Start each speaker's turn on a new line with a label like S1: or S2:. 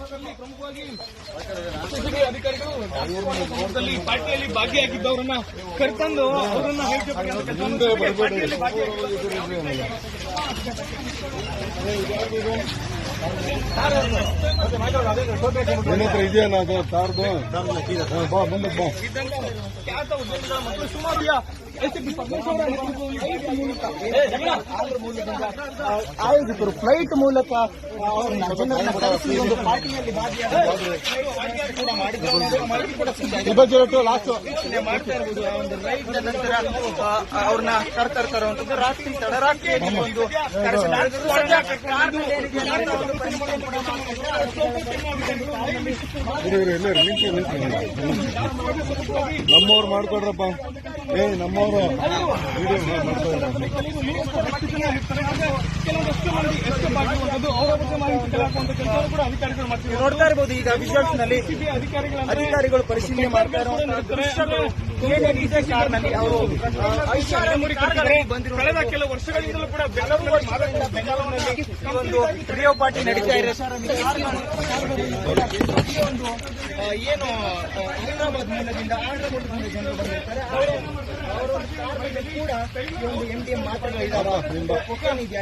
S1: ಪ್ರಮುಖವಾಗಿ ಅಧಿಕಾರಿಗಳು ಪಾರ್ಟಿಯಲ್ಲಿ ಭಾಗಿಯಾಗಿದ್ದವರನ್ನ ಕರೆತಂದು ಅವರನ್ನ ಪಾರ್ಟಿಯಲ್ಲಿ
S2: ಇದೆಯಾ ನಾವು ಕಾರ್ದು ಬಾ ಮುಂದಕ್ಕೆ ಬಾ
S1: ಖ್ಯಾತ ಉದ್ಯಮಿಗಳ ಮತ್ತು ಸುಮಾರು ಆಯೋಜಕರು ಫ್ಲೈಟ್ ಮೂಲಕ ಜನರನ್ನ ಕರೆಸಿ ಒಂದು ಪಾರ್ಟಿಯಲ್ಲಿ ಮಾಡ್ತಾ ಇರಬಹುದು. ಒಂದು ರೈಡ್ ನಂತರ ಅವ್ರನ್ನ ಕರ್ತಾ ಇರುವಂತದ್ದು ರಾತ್ರಿ ತಡರಾತ್ರಿ ಒಂದು
S2: ನಮ್ಮವ್ರು ಮಾಡ್ಕೊಡ್ರಪ್ಪ. ನಮ್ಮವರು
S1: ಕೆಲವೊಂದಷ್ಟು ಮಂದಿ ಎಸ್ಕೇಪ್ ಆಗಿರುವಂತದ್ದು ಅವರ ಬಗ್ಗೆ ಮಾಹಿತಿ ಕಲಾಕುವಂತ ಕೆಲಸವನ್ನು ಕೂಡ ಅಧಿಕಾರಿಗಳು ಮಾಡ್ತಿದ್ದಾರೆ.
S3: ನೋಡ್ತಾ ಇರಬಹುದು ಈಗ ವಿಜುವಲ್ಸ್ ನಲ್ಲಿ ಅಧಿಕಾರಿಗಳು ಪರಿಶೀಲನೆ ಮಾಡ್ತಾ ಇರುವಂತಹ ಏನಾಗಿದೆ ಕಾರ್ನಲ್ಲಿ ಅವರು
S1: ಕಳೆದ ಕೆಲವು ವರ್ಷಗಳಿಂದಲೂ ಕೂಡ ಬೆಂಗಳೂರಿನಲ್ಲಿ
S3: ಒಂದು ರಿಯೋ ಪಾರ್ಟಿ ನಡೀತಾ ಇದೆ.
S1: ಒಂದು ಏನು ಹೈದರಾಬಾದ್ ಮೂಲದಿಂದ ಆಂಧ್ರಪ್ರದೇಶದಿಂದ ಜನರು ಬಂದಿರ್ತಾರೆ ಅವರ ಕೂಡ ಈ ಒಂದು MDMA ಮಾತ್ರೆಗಳಿದ್ದಾವೆ, ಕೊಕೇನ್ ಇದೆಯಾ,